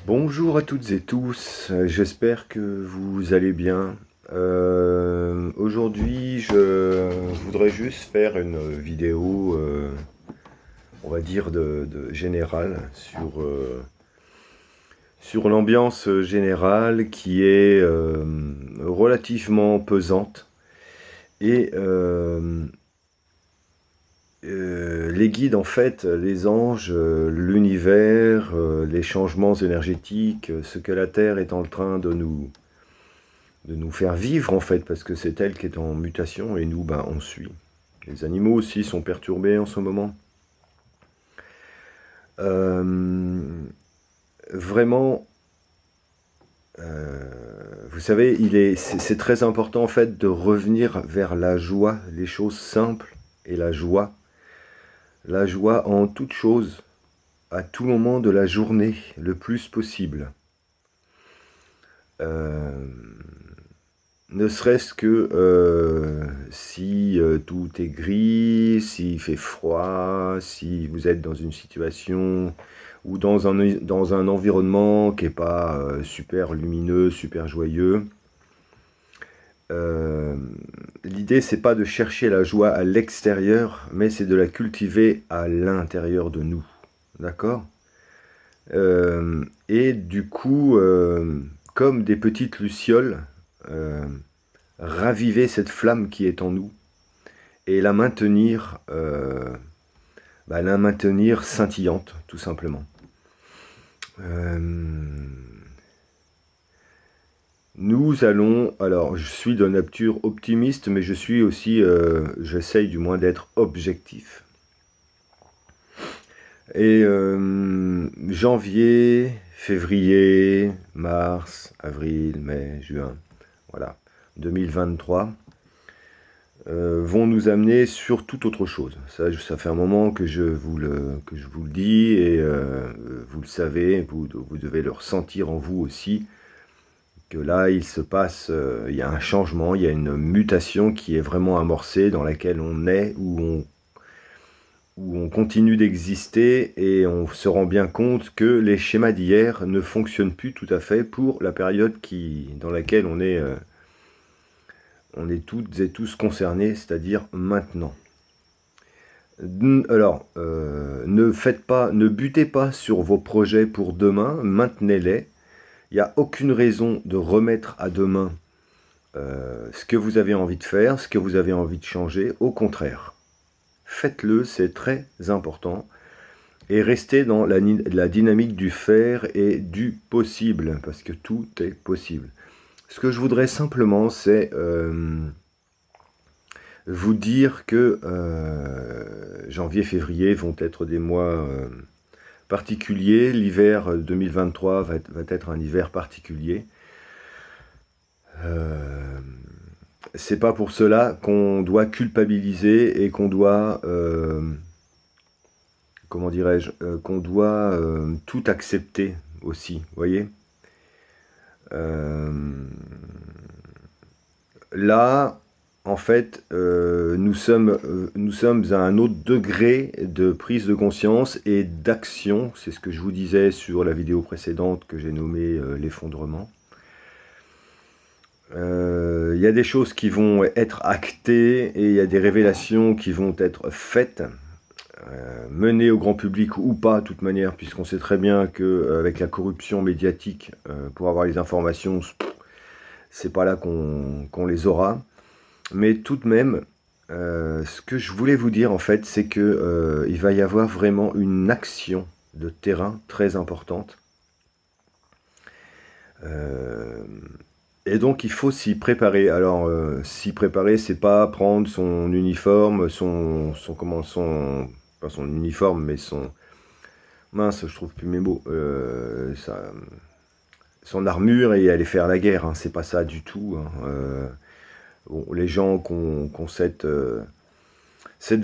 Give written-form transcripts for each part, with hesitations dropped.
Bonjour à toutes et tous, j'espère que vous allez bien. Aujourd'hui, je voudrais juste faire une vidéo, on va dire, de générale sur l'ambiance générale qui est relativement pesante. Et les guides, en fait, les anges, l'univers, les changements énergétiques, ce que la Terre est en train de nous faire vivre, en fait, parce que c'est elle qui est en mutation et nous, ben, on suit. Les animaux aussi sont perturbés en ce moment. Euh, Vraiment, vous savez, c'est très important, en fait, de revenir vers la joie, les choses simples et la joie. La joie en toute chose, à tout moment de la journée, le plus possible. Euh, Ne serait-ce que si tout est gris, s'il fait froid, si vous êtes dans une situation ou dans un environnement qui n'est pas super lumineux, super joyeux. Euh, L'idée, c'est pas de chercher la joie à l'extérieur, mais c'est de la cultiver à l'intérieur de nous. D'accord? Et du coup, comme des petites lucioles, euh, raviver cette flamme qui est en nous et la maintenir scintillante, tout simplement. Euh, Nous allons, alors je suis de nature optimiste, mais je suis aussi, j'essaye du moins d'être objectif. Et janvier, février, mars, avril, mai, juin, voilà, 2023, vont nous amener sur toute autre chose. Ça fait un moment que je vous le dis et vous le savez, vous devez le ressentir en vous aussi, que là il se passe, il y a un changement, il y a une mutation qui est vraiment amorcée dans laquelle on est, où on continue d'exister et on se rend bien compte que les schémas d'hier ne fonctionnent plus tout à fait pour la période dans laquelle on est toutes et tous concernés, c'est-à-dire maintenant. Alors, ne butez pas sur vos projets pour demain, maintenez-les. Il n'y a aucune raison de remettre à demain ce que vous avez envie de faire, ce que vous avez envie de changer. Au contraire, faites-le, c'est très important. Et restez dans la dynamique du faire et du possible, parce que tout est possible. Ce que je voudrais simplement, c'est vous dire que janvier, février vont être des mois particuliers. L'hiver 2023 va être un hiver particulier. C'est pas pour cela qu'on doit culpabiliser et qu'on doit, comment dirais-je, qu'on doit tout accepter aussi, vous voyez. Là, en fait, nous sommes à un autre degré de prise de conscience et d'action. C'est ce que je vous disais sur la vidéo précédente que j'ai nommée l'effondrement. Il y a des choses qui vont être actées et il y a des révélations qui vont être faites, menées au grand public ou pas, de toute manière, puisqu'on sait très bien qu'avec la corruption médiatique, pour avoir les informations, c'est pas là qu'on les aura. Mais tout de même, ce que je voulais vous dire en fait, c'est que il va y avoir vraiment une action de terrain très importante. Et donc il faut s'y préparer. Alors s'y préparer, c'est pas prendre son uniforme, pas son uniforme, mais mince, je trouve plus mes mots, son armure et aller faire la guerre. Hein, c'est pas ça du tout. Hein. Bon, les gens qui ont cette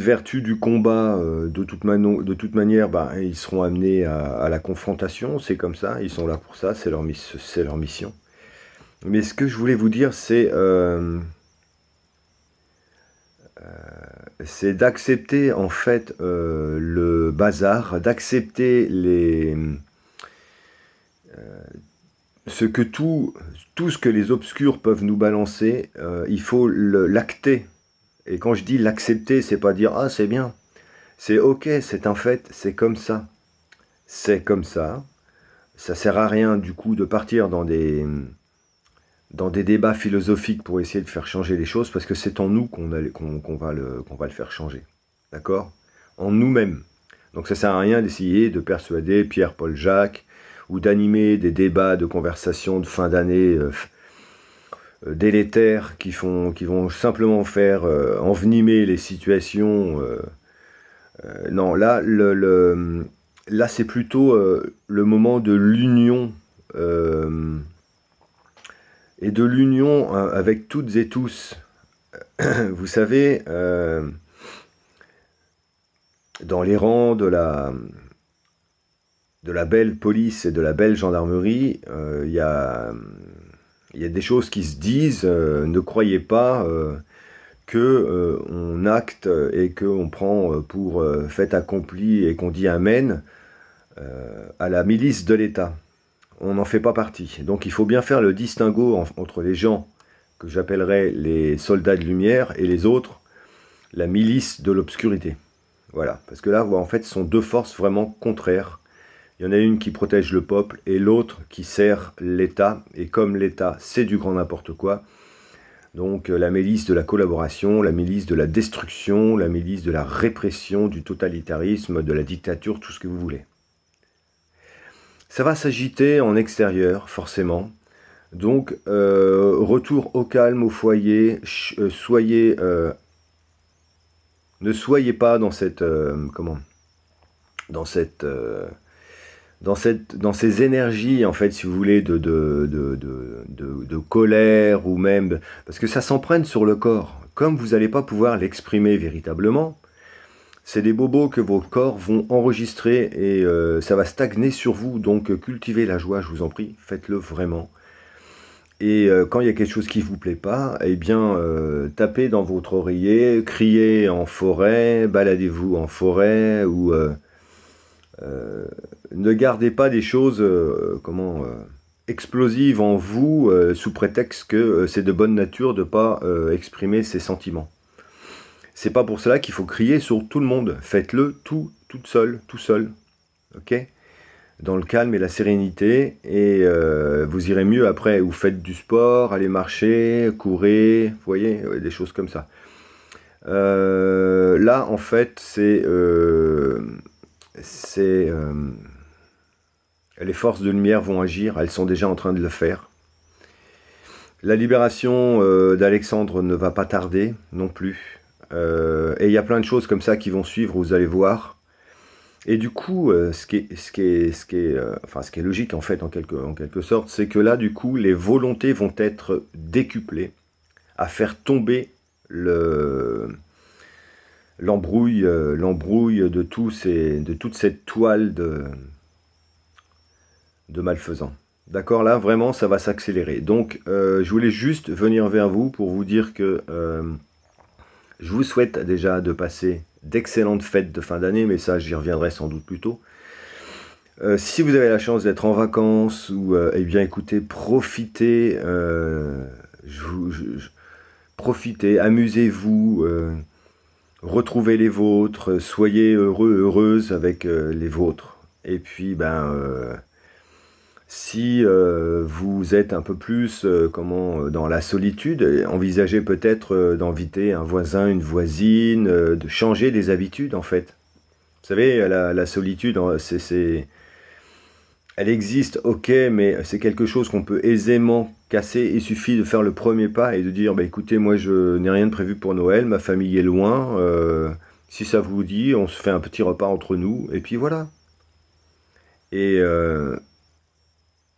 vertu du combat, de toute manière, bah, ils seront amenés à la confrontation, c'est comme ça, ils sont là pour ça, c'est leur mission. Mais ce que je voulais vous dire, c'est d'accepter en fait le bazar, d'accepter tout ce que les obscurs peuvent nous balancer, il faut l'acter. Et quand je dis l'accepter, c'est pas dire « Ah, c'est bien ». C'est ok, c'est un fait, c'est comme ça. C'est comme ça. Ça sert à rien du coup de partir dans des débats philosophiques pour essayer de faire changer les choses, parce que c'est en nous qu'on va le faire changer. D'accord? En nous-mêmes. Donc ça sert à rien d'essayer de persuader Pierre, Paul, Jacques, ou d'animer des débats de conversation de fin d'année délétères qui vont simplement faire envenimer les situations. Non, là, là c'est plutôt le moment de l'union et de l'union avec toutes et tous. Vous savez, dans les rangs de la belle police et de la belle gendarmerie, il y a des choses qui se disent. Ne croyez pas que on acte et qu'on prend pour fait accompli et qu'on dit amen à la milice de l'État. On n'en fait pas partie. Donc il faut bien faire le distinguo entre les gens que j'appellerais les soldats de lumière et les autres, la milice de l'obscurité. Voilà, parce que là, en fait, ce sont deux forces vraiment contraires. Il y en a une qui protège le peuple et l'autre qui sert l'État. Et comme l'État, c'est du grand n'importe quoi, donc la milice de la collaboration, la milice de la destruction, la milice de la répression, du totalitarisme, de la dictature, tout ce que vous voulez. Ça va s'agiter en extérieur, forcément. Donc, retour au calme, au foyer. Ne soyez pas dans cette... dans ces énergies, en fait, si vous voulez, de colère, ou même... Parce que ça s'emprunte sur le corps. Comme vous n'allez pas pouvoir l'exprimer véritablement, c'est des bobos que vos corps vont enregistrer et ça va stagner sur vous. Donc cultivez la joie, je vous en prie, faites-le vraiment. Et quand il y a quelque chose qui ne vous plaît pas, eh bien, tapez dans votre oreiller, criez en forêt, baladez-vous en forêt, ou ne gardez pas des choses explosives en vous sous prétexte que c'est de bonne nature de ne pas exprimer ses sentiments. C'est pas pour cela qu'il faut crier sur tout le monde. Faites-le toute seule, tout seul. Ok? Dans le calme et la sérénité. Et vous irez mieux après. Vous faites du sport, allez marcher, courez. Vous voyez, des choses comme ça. Là, en fait, les forces de lumière vont agir. Elles sont déjà en train de le faire. La libération d'Alexandre ne va pas tarder non plus. Et il y a plein de choses comme ça qui vont suivre, vous allez voir. Et du coup, ce qui est logique en fait, en quelque sorte, c'est que là, du coup, les volontés vont être décuplées à faire tomber l'embrouille de toute cette toile de malfaisants. D'accord, là, vraiment, ça va s'accélérer. Donc, je voulais juste venir vers vous pour vous dire que je vous souhaite déjà de passer d'excellentes fêtes de fin d'année, mais ça, j'y reviendrai sans doute plus tôt. Si vous avez la chance d'être en vacances, ou eh bien écoutez, profitez, profitez, amusez-vous, retrouvez les vôtres, soyez heureux, heureuses avec les vôtres. Et puis, si vous êtes un peu plus dans la solitude, envisagez peut-être d'inviter un voisin, une voisine, de changer des habitudes en fait. Vous savez, la solitude, elle existe, ok, mais c'est quelque chose qu'on peut aisément casser. Il suffit de faire le premier pas et de dire, écoutez, moi je n'ai rien de prévu pour Noël, ma famille est loin, si ça vous dit, on se fait un petit repas entre nous, et puis voilà. Et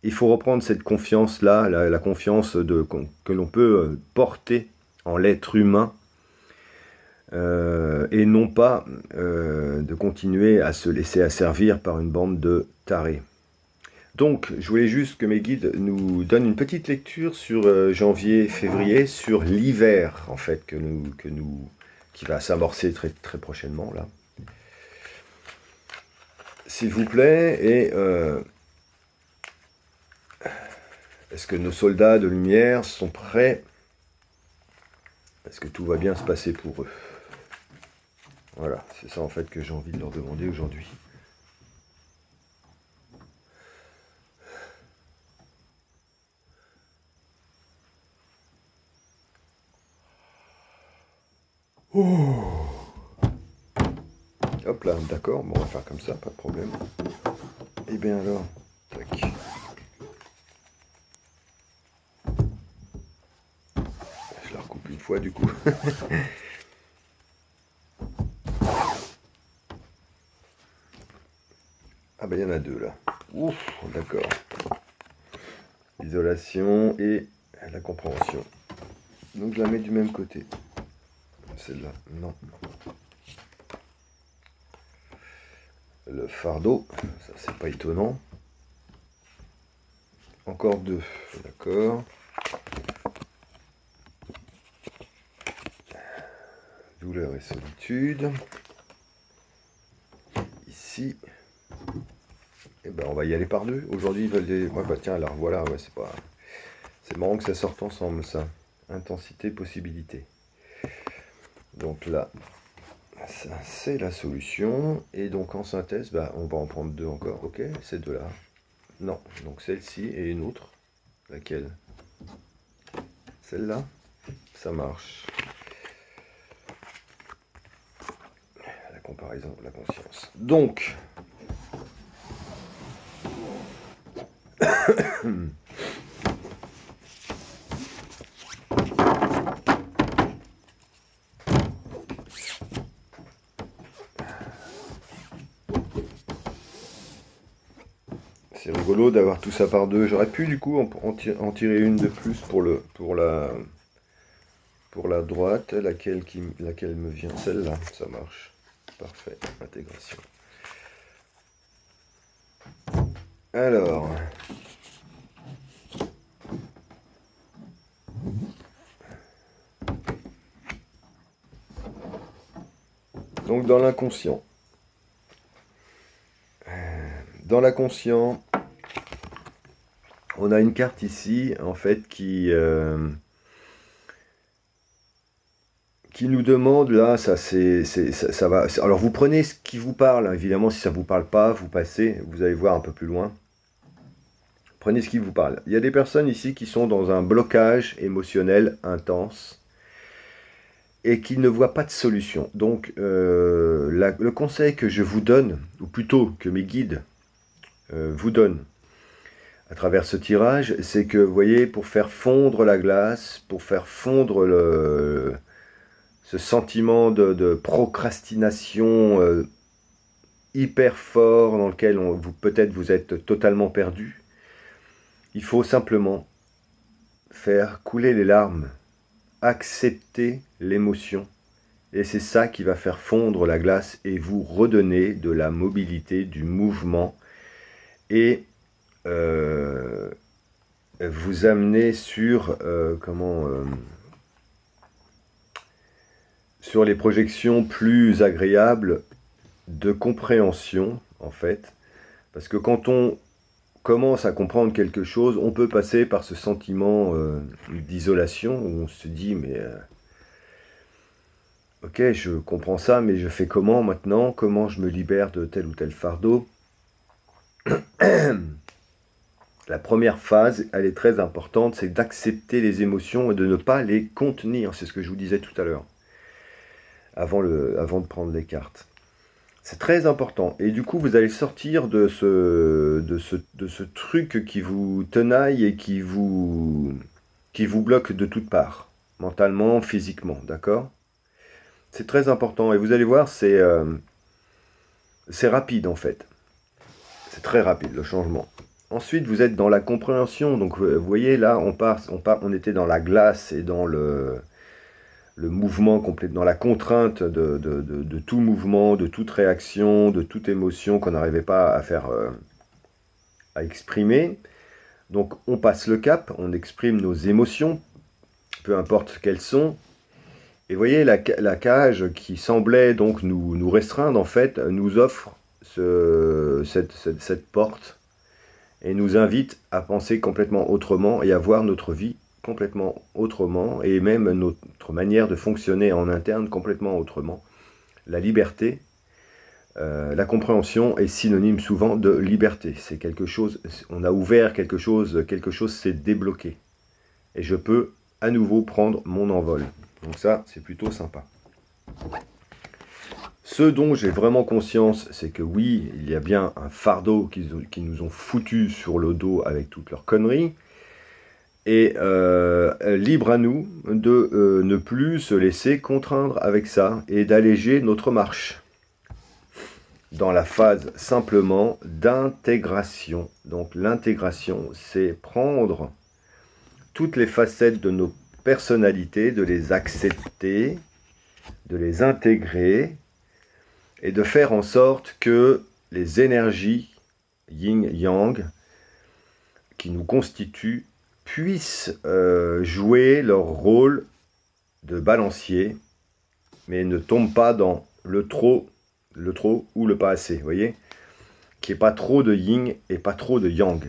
il faut reprendre cette confiance-là, la confiance que l'on peut porter en l'être humain, et non pas de continuer à se laisser asservir par une bande de tarés. Donc, je voulais juste que mes guides nous donnent une petite lecture sur janvier, février, sur l'hiver, en fait, qui va s'amorcer très, très prochainement, là. S'il vous plaît, et Est-ce que nos soldats de lumière sont prêts? Est-ce que tout va bien se passer pour eux? Voilà, c'est ça en fait que j'ai envie de leur demander aujourd'hui. Oh. Hop là, d'accord, bon, on va faire comme ça, pas de problème. Et bien alors, tac. Je la recoupe une fois du coup. Ah ben il y en a deux là. Ouf, d'accord. L'isolation et la compréhension. Donc je la mets du même côté. Celle-là, non. Le fardeau, ça c'est pas étonnant. Encore deux, d'accord. Douleur et solitude. Ici. Et ben on va y aller par deux. Aujourd'hui ils veulent des. Ouais bah tiens, alors voilà, ouais, c'est pas. C'est marrant que ça sorte ensemble ça. Intensité, possibilité. Donc là, ça c'est la solution. Et donc en synthèse, bah, on va en prendre deux encore. Ok, ces deux-là. Non, donc celle-ci et une autre. Laquelle? Celle-là? Ça marche. La comparaison de la conscience. Donc, c'est rigolo d'avoir tout ça par deux. J'aurais pu du coup en tirer une de plus pour la droite, laquelle me vient. Celle-là, ça marche. Parfait, intégration. Alors, donc dans l'inconscient. Dans l'inconscient, on a une carte ici, en fait, qui nous demande, là, ça va. Alors vous prenez ce qui vous parle, hein, évidemment, si ça ne vous parle pas, vous passez, vous allez voir un peu plus loin. Prenez ce qui vous parle. Il y a des personnes ici qui sont dans un blocage émotionnel intense et qui ne voient pas de solution. Donc, le conseil que je vous donne, ou plutôt que mes guides vous donnent à travers ce tirage, c'est que, vous voyez, pour faire fondre la glace, pour faire fondre ce sentiment de procrastination hyper fort dans lequel peut-être vous êtes totalement perdu, il faut simplement faire couler les larmes, accepter l'émotion, et c'est ça qui va faire fondre la glace et vous redonner de la mobilité, du mouvement, et vous amener sur sur les projections plus agréables de compréhension, en fait, parce que quand on commence à comprendre quelque chose, on peut passer par ce sentiment d'isolation où on se dit mais ok, je comprends ça, mais je fais comment maintenant? Comment je me libère de tel ou tel fardeau? La première phase, elle est très importante, c'est d'accepter les émotions et de ne pas les contenir. C'est ce que je vous disais tout à l'heure, avant de prendre les cartes. C'est très important. Et du coup, vous allez sortir de ce truc qui vous tenaille et qui vous bloque de toutes parts, mentalement, physiquement, d'accord? C'est très important. Et vous allez voir, c'est rapide en fait. C'est très rapide le changement. Ensuite, vous êtes dans la compréhension. Donc, vous voyez, là, on était dans la glace et dans le mouvement complet, dans la contrainte de tout mouvement, de toute réaction, de toute émotion qu'on n'arrivait pas à faire, à exprimer. Donc, on passe le cap, on exprime nos émotions, peu importe quelles sont. Et vous voyez, la cage qui semblait donc nous restreindre, en fait, nous offre cette porte. et nous invite à penser complètement autrement et à voir notre vie complètement autrement, et même notre manière de fonctionner en interne complètement autrement. La liberté, la compréhension est synonyme souvent de liberté. C'est quelque chose, on a ouvert quelque chose s'est débloqué. Et je peux à nouveau prendre mon envol. Donc ça, c'est plutôt sympa. Ce dont j'ai vraiment conscience, c'est que oui, il y a bien un fardeau qui nous ont foutu sur le dos avec toutes leurs conneries. Et libre à nous de ne plus se laisser contraindre avec ça et d'alléger notre marche dans la phase simplement d'intégration. Donc l'intégration, c'est prendre toutes les facettes de nos personnalités, de les accepter, de les intégrer et de faire en sorte que les énergies yin-yang qui nous constituent puissent jouer leur rôle de balancier, mais ne tombent pas dans le trop ou le pas assez, vous voyez, qu'il n'y ait pas trop de yin et pas trop de yang.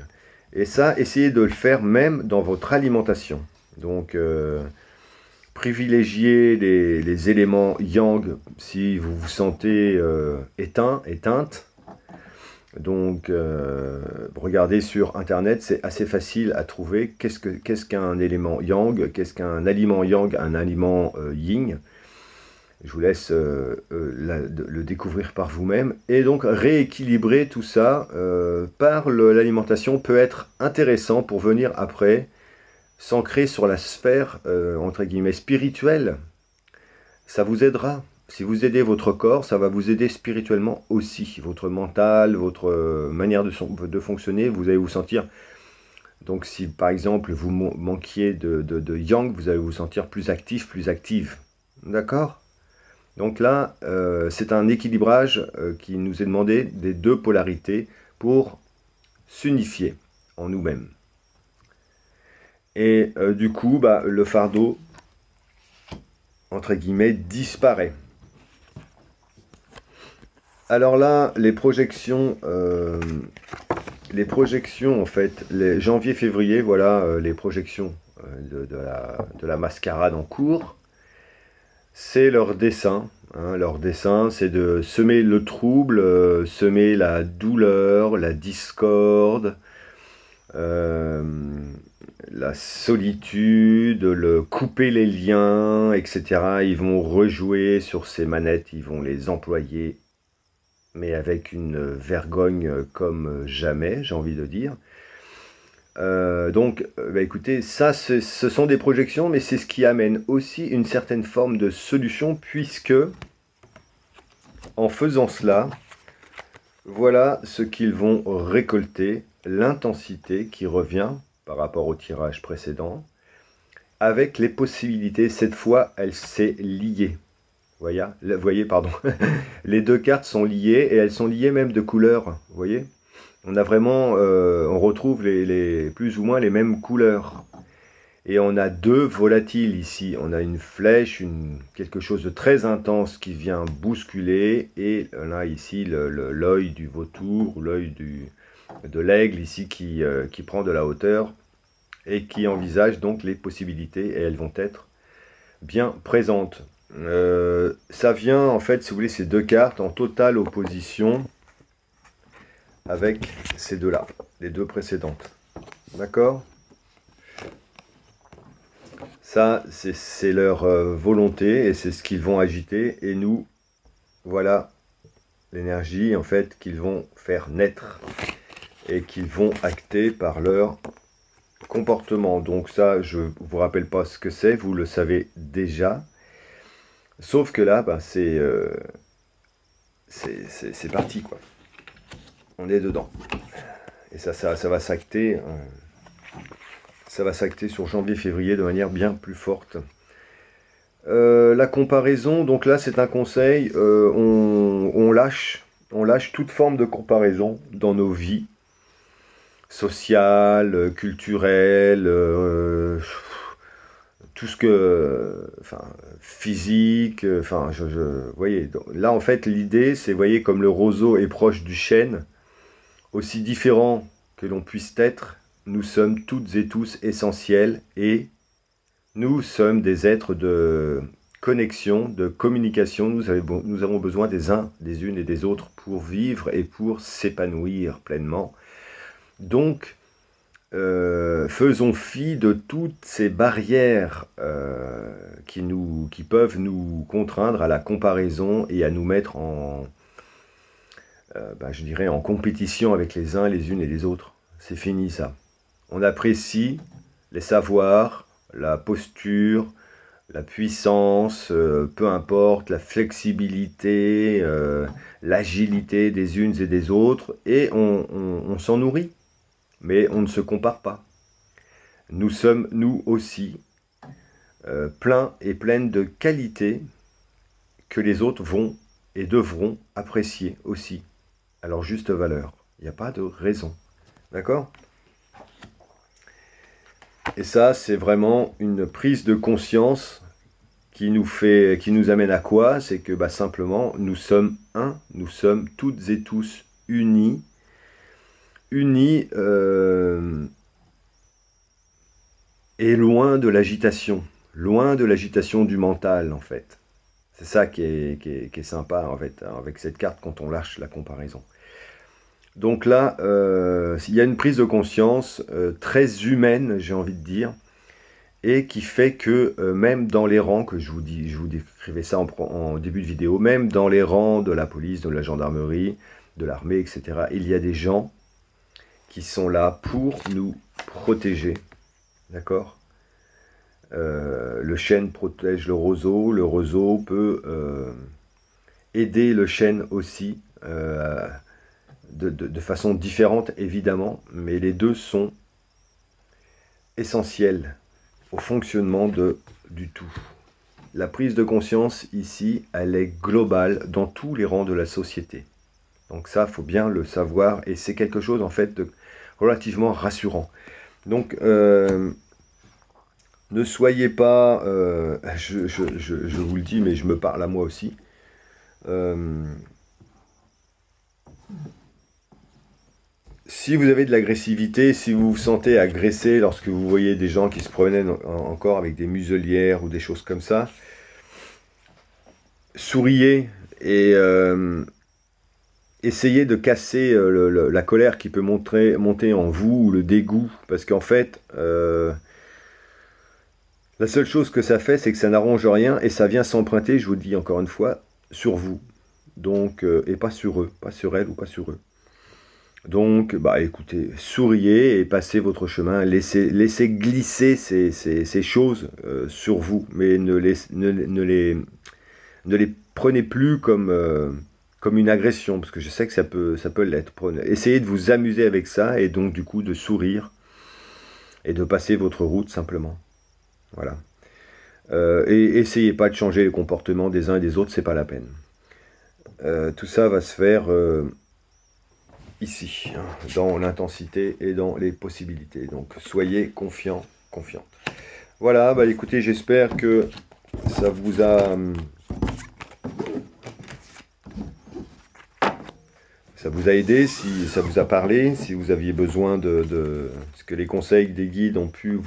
Et ça, essayez de le faire même dans votre alimentation. Donc, privilégiez les éléments yang si vous vous sentez éteinte. Donc, regardez sur Internet, c'est assez facile à trouver. Qu'est-ce qu'un élément yang? Qu'est-ce qu'un aliment yang? Un aliment yin? Je vous laisse le découvrir par vous-même. Et donc, rééquilibrer tout ça par l'alimentation peut être intéressant pour venir après s'ancrer sur la sphère, entre guillemets, spirituelle. Ça vous aidera. Si vous aidez votre corps, ça va vous aider spirituellement aussi. Votre mental, votre manière de fonctionner, vous allez vous sentir... Donc si par exemple vous manquiez de yang, vous allez vous sentir plus actif, plus active. D'accord? Donc là, c'est un équilibrage qui nous est demandé des deux polarités pour s'unifier en nous-mêmes. Et du coup, le fardeau, entre guillemets, disparaît. Alors là, les projections en fait, les janvier-février, voilà les projections de la mascarade en cours. C'est leur dessein. Hein, leur dessein, c'est de semer le trouble, semer la douleur, la discorde, la solitude, couper les liens, etc. Ils vont rejouer sur ces manettes, ils vont les employer, mais avec une vergogne comme jamais, j'ai envie de dire. Donc, écoutez, ça, ce sont des projections, mais c'est ce qui amène aussi une certaine forme de solution, puisque, en faisant cela, voilà ce qu'ils vont récolter, l'intensité qui revient par rapport au tirage précédent, avec les possibilités. Cette fois, elle s'est liée. Vous voyez, pardon. Les deux cartes sont liées, et elles sont liées même de couleur. Vous voyez, on a vraiment, on retrouve plus ou moins les mêmes couleurs. Et on a deux volatiles ici. On a une flèche, quelque chose de très intense qui vient bousculer. Et là, ici, l'œil du vautour, l'œil de l'aigle ici qui prend de la hauteur et qui envisage donc les possibilités. Et elles vont être bien présentes. Ça vient en fait, si vous voulez, ces deux cartes en totale opposition avec ces deux-là, les deux précédentes. D'accord? Ça, c'est leur volonté et c'est ce qu'ils vont agiter. Et nous, voilà l'énergie en fait qu'ils vont faire naître et qu'ils vont acter par leur comportement. Donc ça, je ne vous rappelle pas ce que c'est, vous le savez déjà. Sauf que là, c'est parti, quoi. On est dedans. Et ça va s'acter. Ça va s'acter sur janvier-février de manière bien plus forte. La comparaison, donc là, c'est un conseil. On lâche toute forme de comparaison dans nos vies sociales, culturelles, tout ce que, physique, vous voyez, là en fait l'idée c'est, vous voyez, comme le roseau est proche du chêne, aussi différent que l'on puisse être, nous sommes toutes et tous essentiels et nous sommes des êtres de connexion, de communication. Nous avons besoin des uns, des unes et des autres pour vivre et pour s'épanouir pleinement. Donc, faisons fi de toutes ces barrières qui peuvent nous contraindre à la comparaison et à nous mettre en, je dirais, en compétition avec les uns, les unes et les autres. C'est fini ça. On apprécie les savoirs, la posture, la puissance, peu importe, la flexibilité, l'agilité des unes et des autres, et on s'en nourrit, mais on ne se compare pas. Nous sommes, nous aussi, pleins et pleines de qualités que les autres vont et devront apprécier aussi, à leur juste valeur. Il n'y a pas de raison. D'accord ? Et ça, c'est vraiment une prise de conscience qui nous amène à quoi? C'est que simplement, nous sommes un, nous sommes toutes et tous unis et loin de l'agitation du mental, en fait. C'est ça qui est sympa, en fait, avec cette carte quand on lâche la comparaison. Donc là, il y a une prise de conscience très humaine, j'ai envie de dire, et qui fait que même dans les rangs, que je vous décrivais ça en début de vidéo, même dans les rangs de la police, de la gendarmerie, de l'armée, etc., il y a des gens qui sont là pour nous protéger, d'accord ? Le chêne protège le roseau peut aider le chêne aussi, de façon différente évidemment, mais les deux sont essentiels au fonctionnement du tout. La prise de conscience ici, elle est globale dans tous les rangs de la société. Donc ça, il faut bien le savoir, et c'est quelque chose en fait de relativement rassurant. Donc ne soyez pas, je vous le dis, mais je me parle à moi aussi. Si vous avez de l'agressivité, si vous vous sentez agressé lorsque vous voyez des gens qui se promènent encore avec des muselières ou des choses comme ça, souriez et essayez de casser la colère qui peut monter en vous, ou le dégoût, parce qu'en fait, la seule chose que ça fait, c'est que ça n'arrange rien et ça vient s'emprunter, je vous le dis encore une fois, sur vous. Donc, et pas sur eux, pas sur elle ou pas sur eux. Donc, écoutez, souriez et passez votre chemin, laissez glisser ces choses sur vous, mais ne les prenez plus comme une agression, parce que je sais que ça peut l'être. Essayez de vous amuser avec ça, et donc du coup de sourire, et de passer votre route simplement. Voilà. Et essayez pas de changer le comportement des uns et des autres, c'est pas la peine. Tout ça va se faire ici, hein, dans l'intensité et dans les possibilités. Donc soyez confiants, confiantes. Voilà, écoutez, j'espère que ça vous a aidé, si ça vous a parlé, si vous aviez besoin ce que les conseils des guides ont pu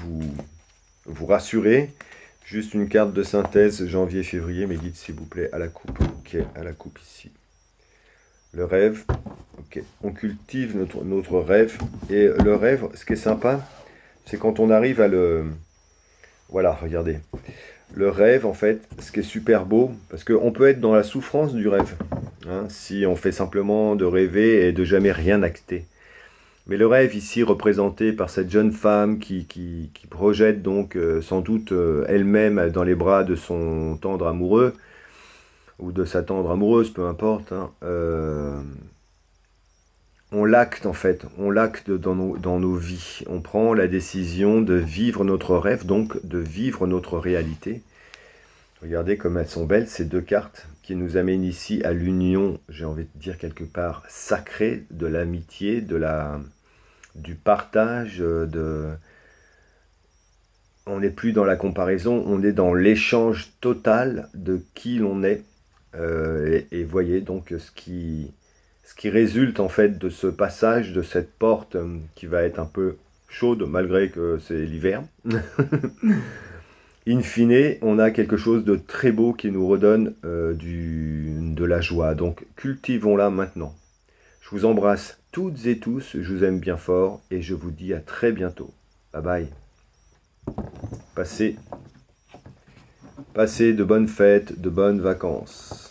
vous rassurer. Juste une carte de synthèse, janvier-février, mes guides, s'il vous plaît, à la coupe. Ok, à la coupe ici. Le rêve, ok, on cultive notre rêve. Et le rêve, ce qui est sympa, c'est quand on arrive à le... Voilà, regardez. Le rêve, en fait, ce qui est super beau, parce qu'on peut être dans la souffrance du rêve, hein, si on fait simplement de rêver et de jamais rien acter. Mais le rêve ici représenté par cette jeune femme qui projette donc sans doute elle-même dans les bras de son tendre amoureux, ou de sa tendre amoureuse, peu importe, hein, on l'acte en fait, on l'acte dans nos vies. On prend la décision de vivre notre rêve, donc de vivre notre réalité. Regardez comme elles sont belles ces deux cartes qui nous amènent ici à l'union, j'ai envie de dire quelque part, sacrée, de l'amitié, du partage, on n'est plus dans la comparaison, on est dans l'échange total de qui l'on est. Et voyez donc ce ce qui résulte en fait de ce passage, de cette porte qui va être un peu chaude malgré que c'est l'hiver. In fine, on a quelque chose de très beau qui nous redonne de la joie. Donc cultivons-la maintenant. Je vous embrasse toutes et tous, je vous aime bien fort et je vous dis à très bientôt. Bye bye. Passez de bonnes fêtes, de bonnes vacances.